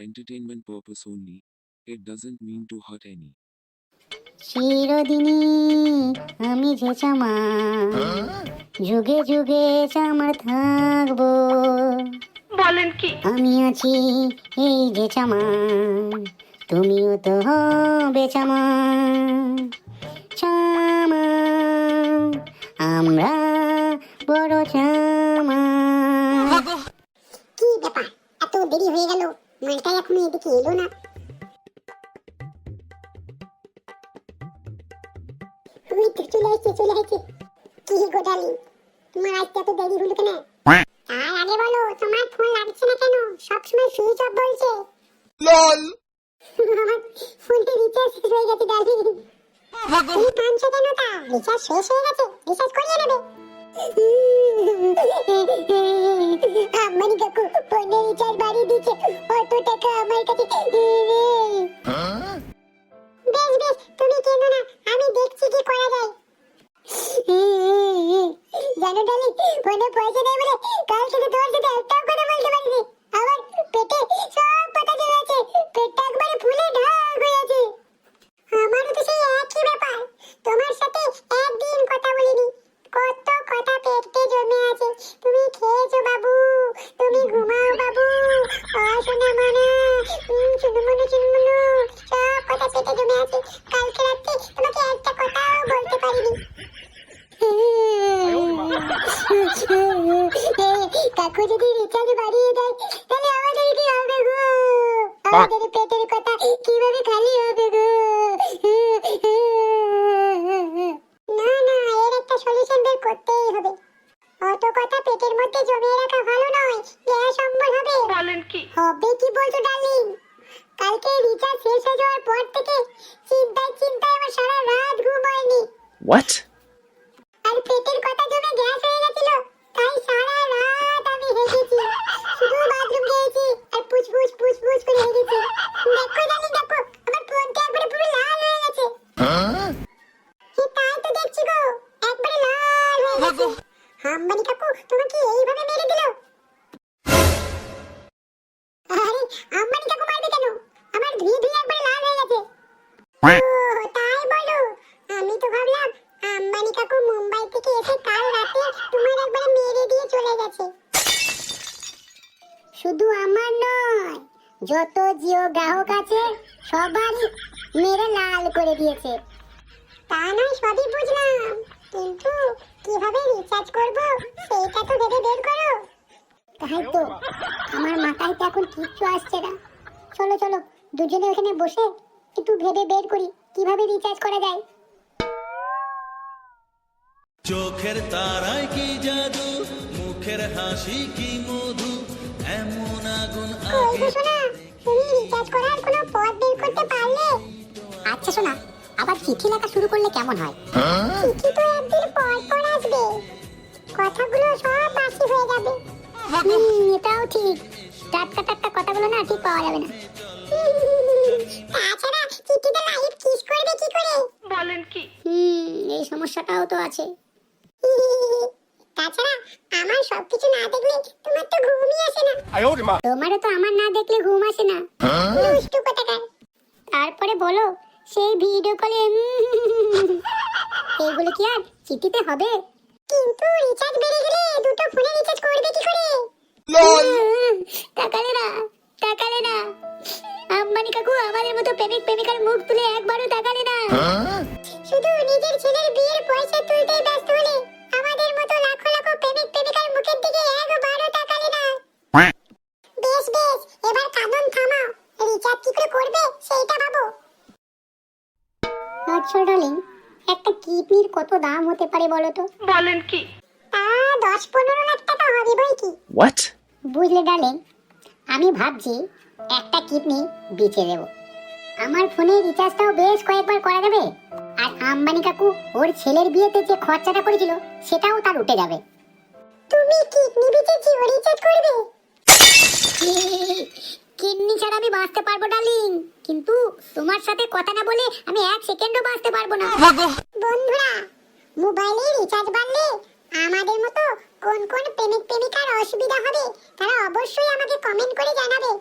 entertainment purpose only. It doesn't mean to hurt any. চিরদিনই আমি যে চামার যুগে যুগে চামার থাকবো। বলেন কি? আমি আছি এই যে চামার, তুমিও তো হবে চামার। চামার আমরা বড় চামার। কি ব্যাপার, এত দেরি হয়ে গেল, মালটা এখনো এদিকে এলো না। চলে আসছে। কি গো ডার্লিং, তোমার আজকে এত দেরি হলো কেন? তার আগে বলো, তোমার ফোন লাগছে না কেন? সবসময় সুইচ অফ বলছে। লল আমার ফোনে রিচার্জ শেষ হয়ে গেছে ডার্লিং। তুমি টানছো কেন? তা রিচার্জ শেষ হয়ে গেছে, রিচার্জ করিয়ে নেবে। আম্মানি কাকু ফোনে রিচার্জ বাড়িয়ে দিচ্ছে, অত টাকা আমার কাছে। বেশ তুমি কেন না, আমি দেখছি কি করা যায়। জানো ডার্লিং, ফোনে পয়সা নেই বলে কাল থেকে তোমার সাথে একটাও কথা বলতে পারিনি। আমার পেটে সব পাতা চলে আছে, পেটটা একবারে ফুলে ঢাক হয়ে আছে। আমারও তো সেই একই ব্যাপার, তোমার সাথে একদিন কথা বলিনি, কত কথা পেটে জমে আছে। তুমি খেয়েছো বাবু, তুমি ঘুমাও বাবু, শোনা মানা, চুনমুনু সব কথা পেটে জমে আছে। কালকে রাতে তোমাকে একটা কথাও বলতে পারিনি। কাকু যদি রিচার্জ বাড়িয়ে দেয় তাহলে আমাদের কি হবে গো? আমাদের পেটের কথা কিভাবে খালি হবে গো? না এর একটা সলিউশন বের করতেই হবে। অত কথা পেটের মধ্যে জমিয়ে রাখা ভালো নয়, গ্যাস অম্বল হবে। বলেন কি? হবে কি বলছো ডার্লিং? কালকে রিচার্জ শেষ হয়ে যাওয়ার পর থেকে চিন্তায় আমার সারা রাত ঘুম হয়নি। What? আর পেটের কথা জমে গ্যাস হয়ে গেছিল, তাই সারা রাত আমি হেগেছি, শুধু বাথরুম গিয়েছি আর পুচপুচ করে হেগেছি। দেখো ডার্লিং, দেখো আমার ফোনটা একবারে পুরো লাল হয়ে গেছে। তাই তো দেখছি গো, একবারে লাল হয়ে গেছে। আম্বানি কাকু তোমাকে এইভাবে মেরে দিল? আরে আম্বানি কাকু মারবে কেন? আমার ধুয়ে একবারে লাল হয়ে গেছে। ও তাই বলো, আমি তো ভাবলাম আম্বানি কাকু মুম্বাই থেকে এসে কাল রাতে তোমার একবারে মেরে দিয়ে চলে গেছে। শুধু আমার নয়, যত জিও গ্রাহক আছে সবারই মেরে লাল করে দিয়েছে। তা নয় সবই বুঝলাম, কিন্তু কিভাবে রিচার্জ করব সেটা তো ভেবে বের করো। তাই তো আমার মাথায় তো এখন কিচ্ছু আসছে না। চলো দুজনে ওখানে বসে একটু ভেবে বের করি কিভাবে রিচার্জ করা যায়। চোখের তারায় কি জাদু, মুখের হাসি কি মধু, এমন আগুন কই গো সোনা, তুমি রিচার্জ করার কোনো পথ বের করতে পারলে? আচ্ছা শোনা, আবার চিঠি লেখা শুরু করলে কেমন হয়? চিঠি তো একদিন পর আসবে, কথাগুলো সব বাসি হয়ে যাবে। এটাও ঠিক, টাটকা কথাগুলো না ঠিক পাওয়া যাবে না। তাছাড়া চিঠিতে লাইভ কিস করবে কি করে? বলেন কি? এই সমস্যাটাও তো আছে। তাছাড়া আমার সবকিছু না দেখলে তোমার তো ঘুমই আসে না। তোমারও তো আমার না দেখলে ঘুম আসে না। দুষ্টু কোথাকার। তারপরে বলো সেই ভিডিও কলে এগুলো কি আর চিঠিতে হবে? কিন্তু রিচার্জ বেড়ে গেলে দুটো ফোনে রিচার্জ করবে কি করে? তাকালে না আম্বানি কাকু আমাদের মতো প্রেমিকার মুখ তুলে একবারও তাকালে না। শুধু নিজের ছেলের বিয়ের পয়সা তুলতেই ব্যস্ত হলে আমাদের মতো লাখো প্রেমিকার মুখের দিকে একবারও তাকালে না। বেশ এবার কাঁদন থামাও, রিচার্জ কি করে করবে সেইটা ভাবো। আচ্ছা ডার্লিং, একটা কিডনির কত দাম হতে পারে বলো তো? বলেন কি? 10-15 লাখ টাকা হবে বই কি। What? বুঝলে ডার্লিং, আমি ভাবছি একটা কিডনি বেচে দেব। আমার ফোনে রিচার্জটাও বেশ কয়েকবার করা যাবে, আর আম্বানি কাকু ওর ছেলের বিয়েতে যে খরচাটা করেছিল সেটাও তার উঠে যাবে। তুমি কিডনি বেচে জিও রিচার্জ করবে? কিডনি ছাড়া আমি বাঁচতে পারবো ডার্লিং, কিন্তু তোমার সাথে কথা না বলে আমি এক সেকেন্ডও বাঁচতে পারবো না। বন্ধুরা, মোবাইলে রিচার্জ বাড়লে আমাদের মতো কোন প্রেমিকার অসুবিধা হবে তারা অবশ্যই আমাকে কমেন্ট করে জানাবে।